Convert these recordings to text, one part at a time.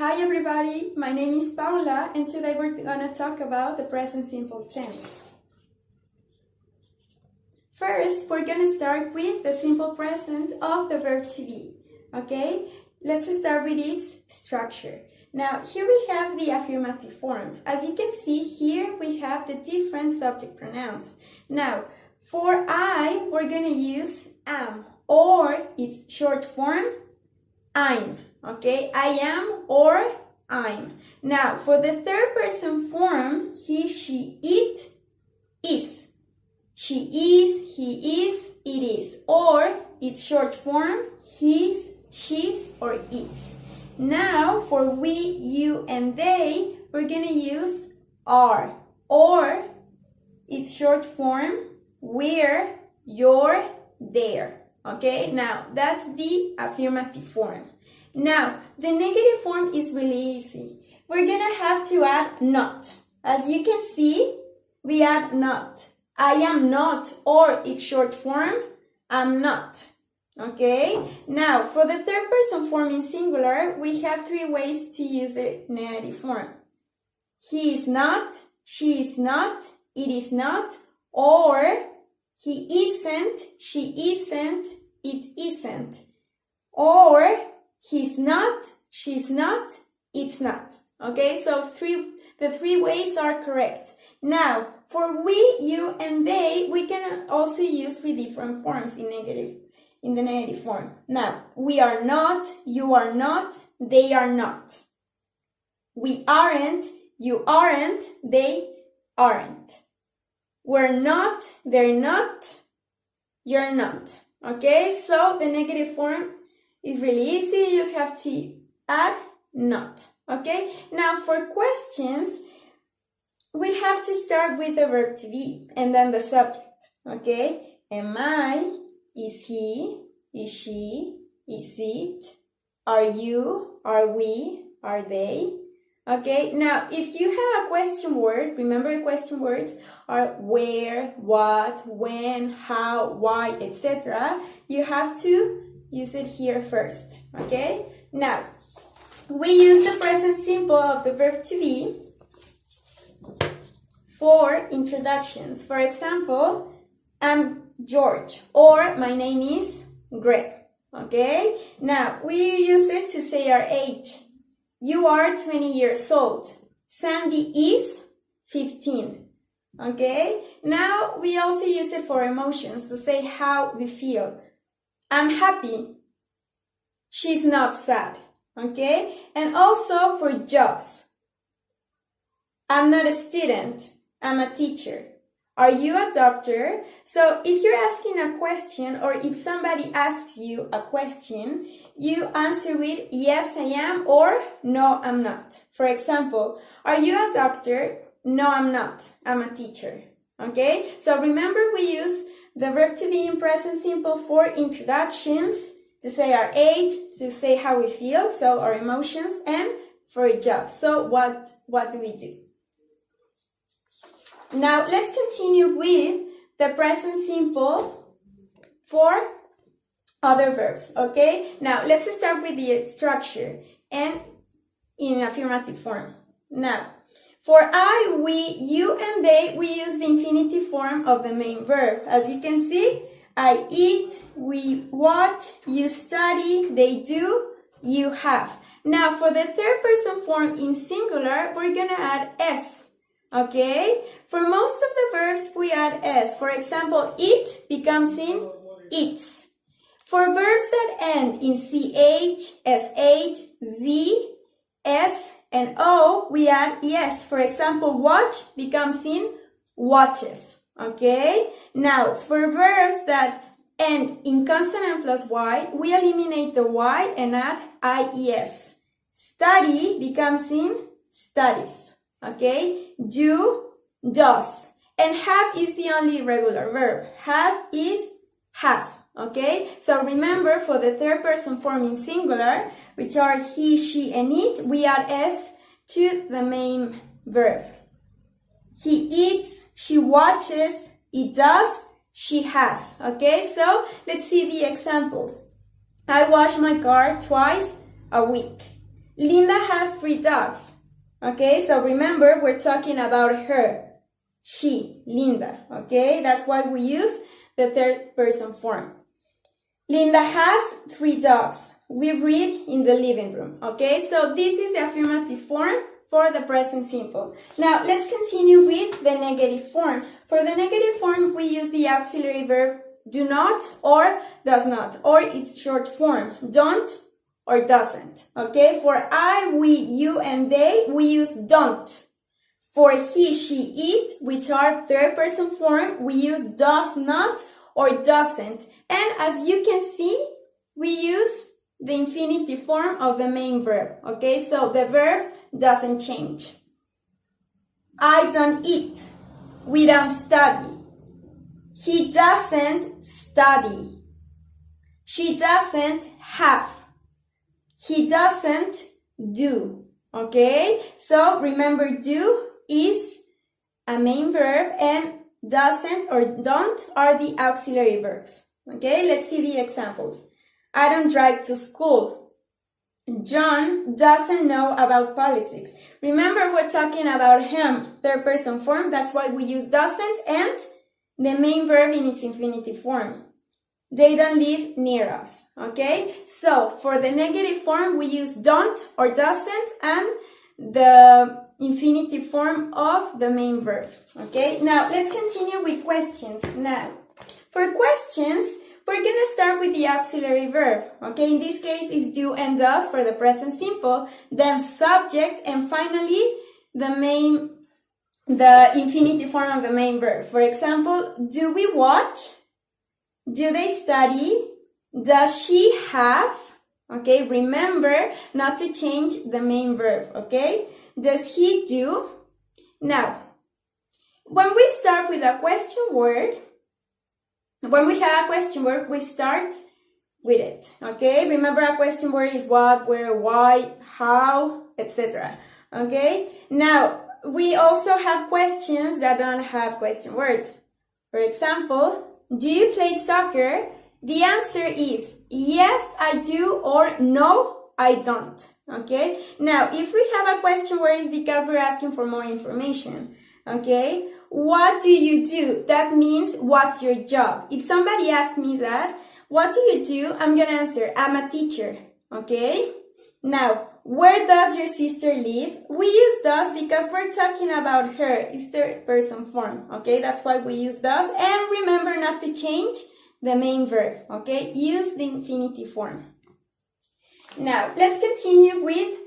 Hi everybody, my name is Paula and today we're going to talk about the present simple tense. First, we're going to start with the simple present of the verb to be. Okay, let's start with its structure. Now, here we have the affirmative form. As you can see, here we have the different subject pronouns. Now, for I, we're going to use am, or its short form, I'm. Okay, I am or I'm. Now, for the third person form, he, she, it, is. She is, he is, it is. Or its short form, his, she's, or its. Now, for we, you, and they, we're going to use are. Or its short form, we're, you're, there. Okay, now that's the affirmative form. Now, the negative form is really easy. We're going to have to add not. As you can see, we add not. I am not, or its short form, I'm not. Okay? Now, for the third person form in singular, we have three ways to use the negative form. He is not, she is not, it is not, or he isn't, she isn't, it isn't. Or he's not, she's not, it's not. Okay, so the three ways are correct. Now, for we, you, and they, we can also use three different forms in the negative form. Now, we are not, you are not, they are not. We aren't, you aren't, they aren't. We're not, they're not, you're not. Okay, so the negative form is really easy. You just have to add not. Okay, now for questions, we have to start with the verb to be and then the subject. Okay, am I, is he, is she, is it, are you, are we, are they. Okay, now if you have a question word, remember the question words are where, what, when, how, why, etc. You have to use it here first. Okay, now we use the present simple of the verb to be for introductions. For example, I'm George, or my name is Greg. Okay, now we use it to say our age. You are 20 years old. Sandy is 15. Okay, now we also use it for emotions to say how we feel. I'm happy. She's not sad. Okay, and also for jobs. I'm not a student. I'm a teacher. Are you a doctor? So if you're asking a question or if somebody asks you a question, you answer with yes, I am or no, I'm not. For example, are you a doctor? No, I'm not. I'm a teacher. Okay? So remember we use the verb to be in present simple for introductions, to say our age, to say how we feel, so our emotions, and for a job. So what do we do? Now, let's continue with the present simple for other verbs, okay? Now, let's start with the structure and in affirmative form. Now, for I, we, you, and they, we use the infinitive form of the main verb. As you can see, I eat, we watch, you study, they do, you have. Now, for the third person form in singular, we're going to add S. Okay, for most of the verbs we add S. For example, it becomes in eats. For verbs that end in CH, SH, Z, S, and O, we add ES. For example, watch becomes in watches. Okay, now for verbs that end in consonant plus Y, we eliminate the Y and add IES. Study becomes in studies. Okay, do, does, and have is the only irregular verb. Have is has. Okay, so remember for the third person form in singular, which are he, she, and it, we add S to the main verb. He eats, she watches, it does, she has. Okay, so let's see the examples. I wash my car twice a week. Linda has 3 dogs. Okay, so remember, we're talking about her. She, Linda. Okay, that's why we use the third person form. Linda has 3 dogs. We read in the living room. Okay, so this is the affirmative form for the present simple. Now, let's continue with the negative form. For the negative form, we use the auxiliary verb do not or does not, or its short form, don't or doesn't. Okay, for I, we, you, and they, we use don't. For he, she, it, which are third person form, we use does not or doesn't. And as you can see, we use the infinitive form of the main verb. Okay, so the verb doesn't change. I don't eat. We don't study. He doesn't study. She doesn't have. He doesn't do. Okay, so remember, do is a main verb and doesn't or don't are the auxiliary verbs. Okay, let's see the examples. I don't drive to school. John doesn't know about politics. Remember, we're talking about him, third person form. That's why we use doesn't and the main verb in its infinitive form. They don't live near us. Okay, so for the negative form, we use don't or doesn't and the infinitive form of the main verb. Okay, now let's continue with questions. Now, for questions, we're going to start with the auxiliary verb. Okay, in this case, it's do and does for the present simple, then subject, and finally, the infinitive form of the main verb. For example, do we watch? Do they study? Does she have? Okay, remember not to change the main verb. Okay, does he do? Now, when we start with a question word, when we have a question word, we start with it. Okay, remember, a question word is what, where, why, how, etc. Okay, now we also have questions that don't have question words. For example, do you play soccer? The answer is yes, I do, or no, I don't. Okay, now if we have a question word, it's because we're asking for more information. Okay, what do you do? That means what's your job? If somebody asks me that, what do you do? I'm gonna answer, I'm a teacher. Okay, now where does your sister live? We use does because we're talking about her. It's third person form. Okay, that's why we use does. And remember not to change the main verb. Okay, use the infinitive form. Now, let's continue with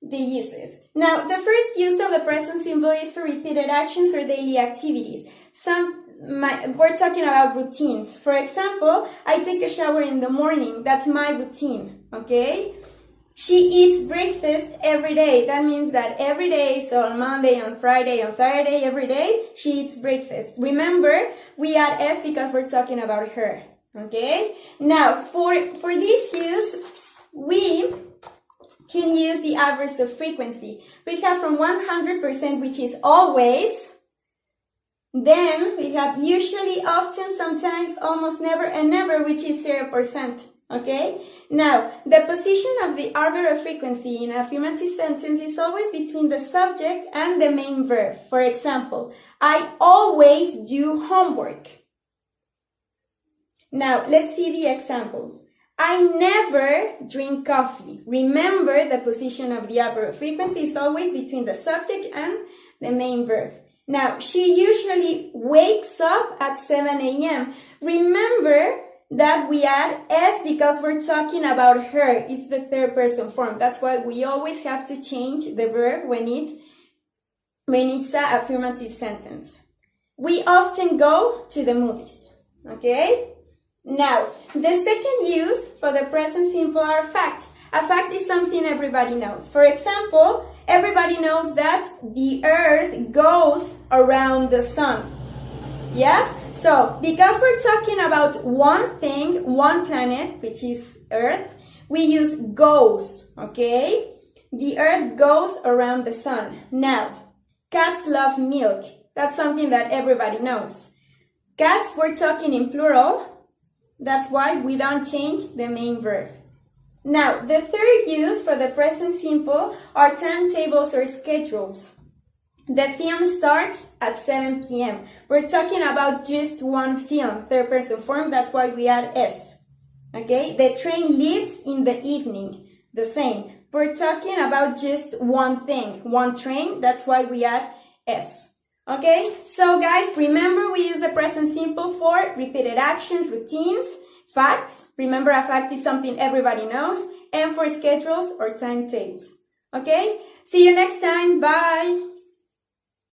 the uses. Now, the first use of the present simple is for repeated actions or daily activities. We're talking about routines. For example, I take a shower in the morning. That's my routine. Okay? She eats breakfast every day. That means that every day, so on Monday, on Friday, on Saturday, every day, she eats breakfast. Remember, we add S because we're talking about her. Okay? Now, for this use, we can use the average of frequency. We have from 100%, which is always. Then we have usually, often, sometimes, almost never, and never, which is 0%. Okay? Now, the position of the arbiter of frequency in an affirmative sentence is always between the subject and the main verb. For example, I always do homework. Now, let's see the examples. I never drink coffee. Remember, the position of the arbiter of frequency is always between the subject and the main verb. Now, she usually wakes up at 7 a.m. Remember that we add S because we're talking about her. It's the third person form. That's why we always have to change the verb when it's an affirmative sentence. We often go to the movies. Okay? Now, the second use for the present simple are facts. A fact is something everybody knows. For example, everybody knows that the earth goes around the sun. Yes? So, because we're talking about one thing, one planet, which is Earth, we use goes, okay? The Earth goes around the sun. Now, cats love milk. That's something that everybody knows. Cats, we're talking in plural. That's why we don't change the main verb. Now, the third use for the present simple are timetables or schedules. The film starts at 7 p.m. We're talking about just one film, third person form, that's why we add S. Okay, the train leaves in the evening, the same. We're talking about just one thing, one train, that's why we add S. Okay, so guys, remember we use the present simple for repeated actions, routines, facts. Remember, a fact is something everybody knows, and for schedules or timetables. Okay, see you next time. Bye.